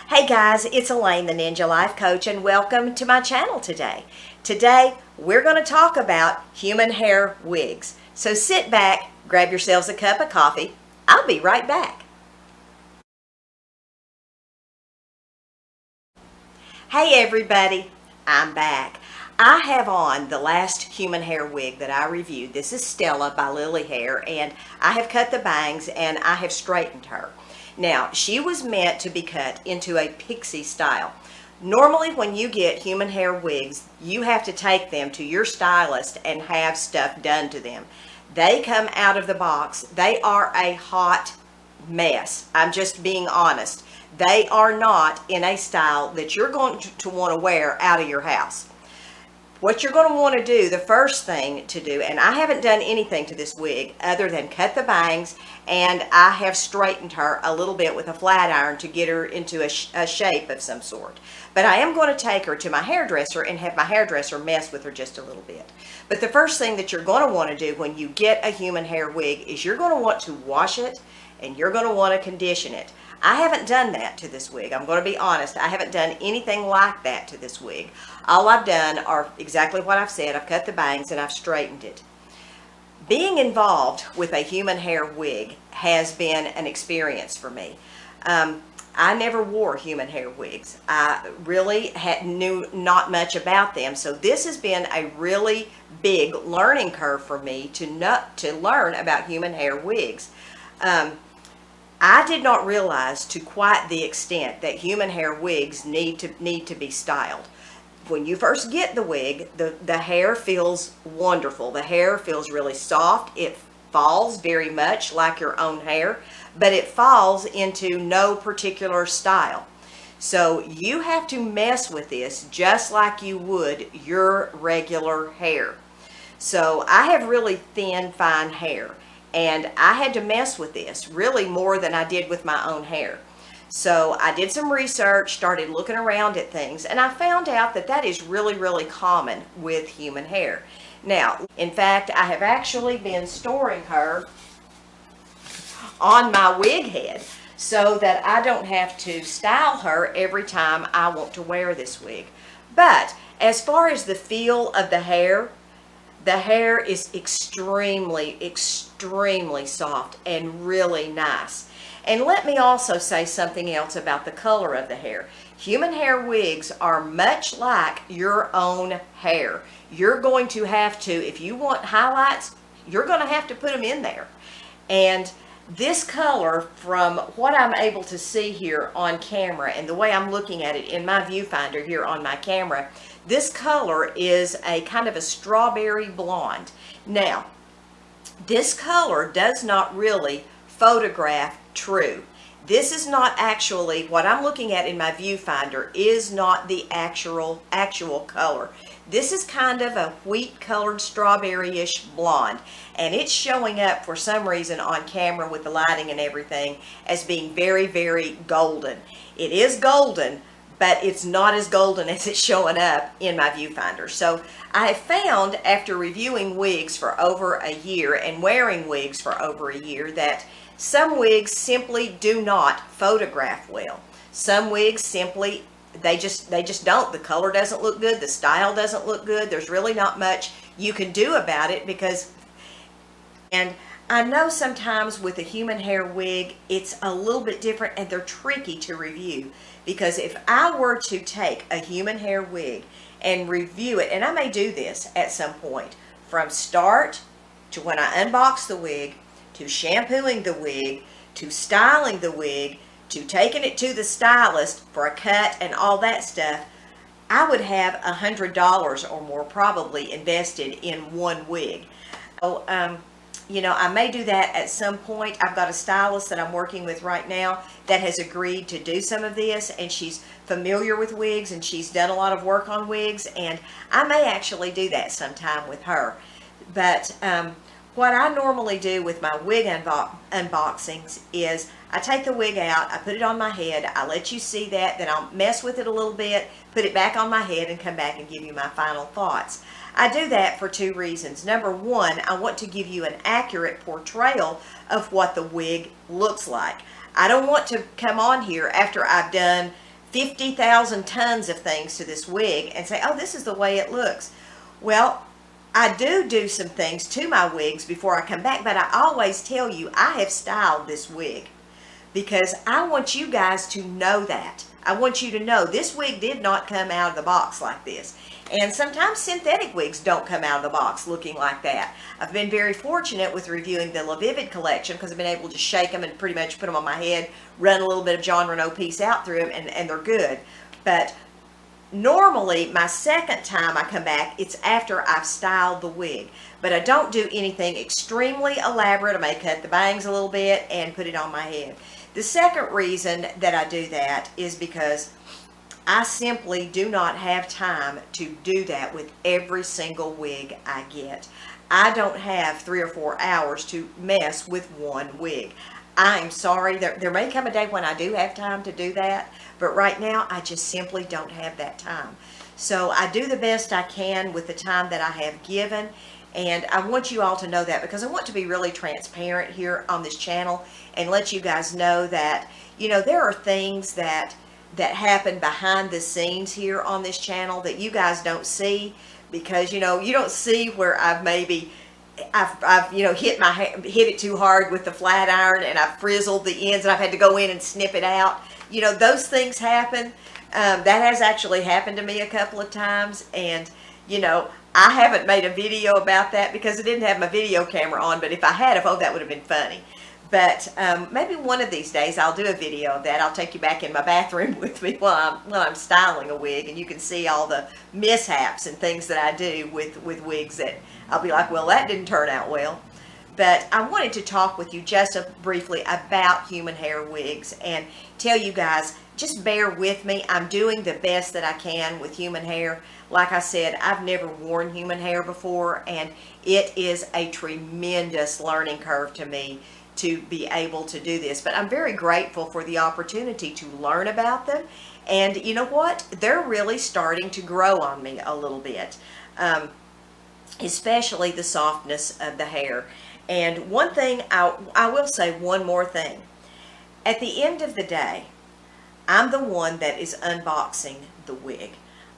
Hey guys, it's Elaine, the Ninja Life Coach, and welcome to my channel today. Today, we're going to talk about human hair wigs. So sit back, grab yourselves a cup of coffee. I'll be right back. Hey everybody, I'm back. I have on the last human hair wig that I reviewed. This is Stella by Lily Hair, and I have cut the bangs and I have straightened her. Now, she was meant to be cut into a pixie style. Normally, when you get human hair wigs, you have to take them to your stylist and have stuff done to them. They come out of the box. They are a hot mess. I'm just being honest. They are not in a style that you're going to want to wear out of your house. What you're going to want to do, the first thing to do, and I haven't done anything to this wig other than cut the bangs, and I have straightened her a little bit with a flat iron to get her into a shape of some sort. But I am going to take her to my hairdresser and have my hairdresser mess with her just a little bit. But the first thing that you're going to want to do when you get a human hair wig is you're going to want to wash it and you're going to want to condition it. I haven't done that to this wig. I'm going to be honest. I haven't done anything like that to this wig. All I've done are exactly what I've said. I've cut the bangs and I've straightened it. Being involved with a human hair wig has been an experience for me. I never wore human hair wigs. I really knew not much about them. So this has been a really big learning curve for me to learn about human hair wigs. I did not realize to quite the extent that human hair wigs need to be styled. When you first get the wig, the hair feels wonderful. The hair feels really soft. It falls very much like your own hair, but it falls into no particular style. So you have to mess with this just like you would your regular hair. So I have really thin, fine hair, and I had to mess with this really more than I did with my own hair. So I did some research, started looking around at things, and I found out that that is really, really common with human hair. Now, in fact, I have actually been storing her on my wig head so that I don't have to style her every time I want to wear this wig. But as far as the feel of the hair is extremely, extremely soft and really nice. And let me also say something else about the color of the hair. Human hair wigs are much like your own hair. You're going to have to, if you want highlights, you're going to have to put them in there. And this color, from what I'm able to see here on camera and the way I'm looking at it in my viewfinder here on my camera, this color is a kind of a strawberry blonde. Now, this color does not really photograph true. This is not actually, what I'm looking at in my viewfinder is not the actual color. This is kind of a wheat colored strawberry-ish blonde, and it's showing up for some reason on camera with the lighting and everything as being very, very golden. It is golden, but it's not as golden as it's showing up in my viewfinder. So I have found, after reviewing wigs for over a year and wearing wigs for over a year, that some wigs simply do not photograph well. Some wigs simply, they just don't. The color doesn't look good. The style doesn't look good. There's really not much you can do about it because, and I know sometimes with a human hair wig, it's a little bit different and they're tricky to review, because if I were to take a human hair wig and review it, and I may do this at some point, from start to when I unbox the wig, to shampooing the wig, to styling the wig, to taking it to the stylist for a cut and all that stuff, I would have $100 or more probably invested in one wig. So, you know, I may do that at some point. I've got a stylist that I'm working with right now that has agreed to do some of this, and she's familiar with wigs and she's done a lot of work on wigs, and I may actually do that sometime with her. But what I normally do with my wig unboxings is I take the wig out, I put it on my head, I let you see that, then I'll mess with it a little bit, put it back on my head, and come back and give you my final thoughts. I do that for two reasons. Number one, I want to give you an accurate portrayal of what the wig looks like. I don't want to come on here after I've done 50,000 tons of things to this wig and say, oh, this is the way it looks. Well, I do some things to my wigs before I come back, but I always tell you I have styled this wig because I want you guys to know that. I want you to know this wig did not come out of the box like this. And sometimes synthetic wigs don't come out of the box looking like that. I've been very fortunate with reviewing the La Vivid collection because I've been able to shake them and pretty much put them on my head, run a little bit of John Renault piece out through them, and they're good. But normally, my second time I come back, it's after I've styled the wig. But I don't do anything extremely elaborate. I may cut the bangs a little bit and put it on my head. The second reason that I do that is because I simply do not have time to do that with every single wig I get. I don't have 3 or 4 hours to mess with one wig. I'm sorry, there may come a day when I do have time to do that, but right now I just simply don't have that time. So I do the best I can with the time that I have given, and I want you all to know that because I want to be really transparent here on this channel and let you guys know that, you know, there are things that happen behind the scenes here on this channel that you guys don't see because, you know, you don't see where I've you know, hit it too hard with the flat iron and I've frizzled the ends and I've had to go in and snip it out. You know, those things happen. That has actually happened to me a couple of times, and, you know, I haven't made a video about that because I didn't have my video camera on, but if I had, oh, that would have been funny. But maybe one of these days I'll do a video of that. I'll take you back in my bathroom with me while I'm styling a wig, and you can see all the mishaps and things that I do with wigs that I'll be like, well, that didn't turn out well. But I wanted to talk with you just briefly about human hair wigs and tell you guys, just bear with me. I'm doing the best that I can with human hair. Like I said, I've never worn human hair before, and it is a tremendous learning curve to me to be able to do this. But I'm very grateful for the opportunity to learn about them. And you know what? They're really starting to grow on me a little bit, especially the softness of the hair. And one thing, I will say one more thing. At the end of the day, I'm the one that is unboxing the wig.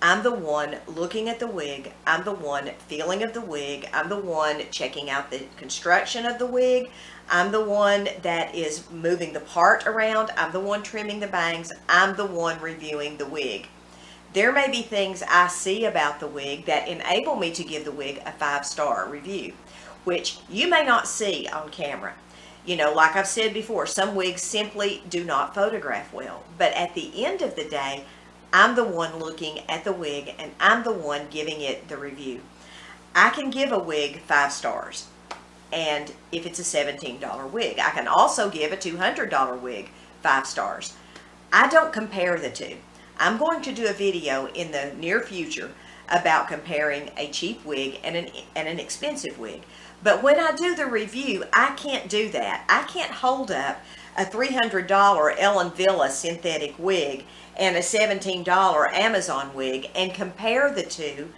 I'm the one looking at the wig. I'm the one feeling of the wig. I'm the one checking out the construction of the wig. I'm the one that is moving the part around. I'm the one trimming the bangs. I'm the one reviewing the wig. There may be things I see about the wig that enable me to give the wig a 5-star review, which you may not see on camera. You know, like I've said before, some wigs simply do not photograph well. But at the end of the day, I'm the one looking at the wig and I'm the one giving it the review. I can give a wig 5 stars, and if it's a $17 wig. I can also give a $200 wig 5 stars. I don't compare the two. I'm going to do a video in the near future about comparing a cheap wig and an expensive wig. But when I do the review, I can't do that. I can't hold up a $300 Ellen Villa synthetic wig and a $17 Amazon wig and compare the two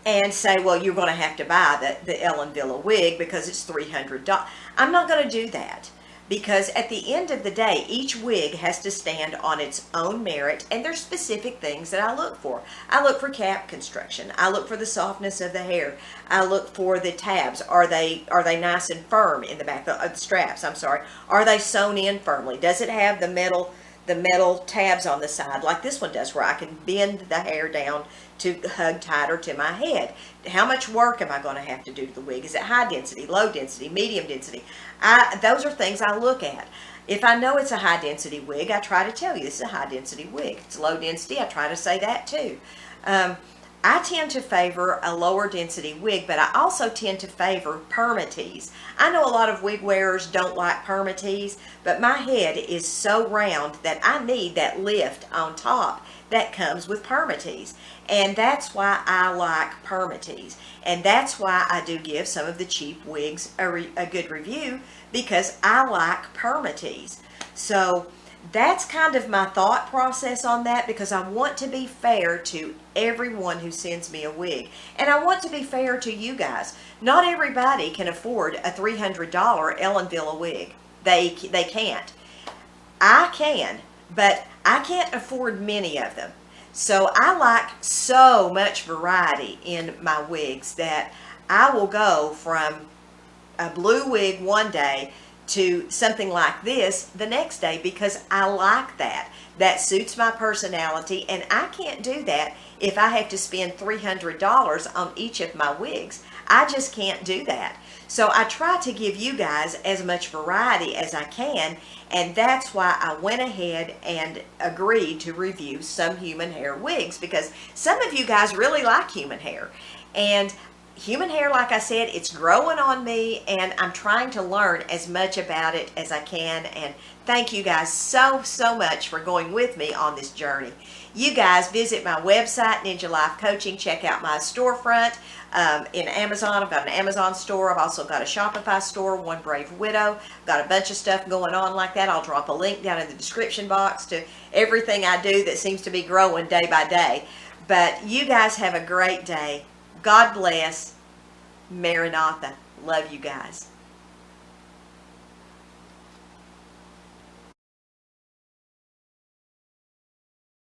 and say, well, you're going to have to buy the Ellen Villa wig because it's $300. I'm not going to do that, because at the end of the day, each wig has to stand on its own merit, and there's specific things that I look for. I look for cap construction. I look for the softness of the hair. I look for the tabs. Are they nice and firm in the back? The straps, I'm sorry. Are they sewn in firmly? Does it have the metal tabs on the side like this one does, where I can bend the hair down to hug tighter to my head? How much work am I going to have to do to the wig? Is it high density, low density, medium density? Those are things I look at. If I know it's a high density wig, I try to tell you this is a high density wig. If it's low density, I try to say that too. I tend to favor a lower density wig, but I also tend to favor permatease. I know a lot of wig wearers don't like permatease, but my head is so round that I need that lift on top that comes with permatease. And that's why I like permatease. And that's why I do give some of the cheap wigs a good review, because I like permatease. So that's kind of my thought process on that, because I want to be fair to everyone who sends me a wig. And I want to be fair to you guys. Not everybody can afford a $300 Ellen Villa wig. They can't. I can. but I can't afford many of them. So I like so much variety in my wigs that I will go from a blue wig one day to something like this the next day because I like that. That suits my personality, and I can't do that if I have to spend $300 on each of my wigs. I just can't do that. So I try to give you guys as much variety as I can, and that's why I went ahead and agreed to review some human hair wigs, because some of you guys really like human hair. And human hair, like I said, it's growing on me, and I'm trying to learn as much about it as I can. And thank you guys so much for going with me on this journey. You guys visit my website, Ninja Life Coaching. Check out my storefront in Amazon. I've got an Amazon store. I've also got a Shopify store, One Brave Widow. Got a bunch of stuff going on like that. I'll drop a link down in the description box to everything I do that seems to be growing day by day. But you guys have a great day. God bless. Maranatha. Love you guys.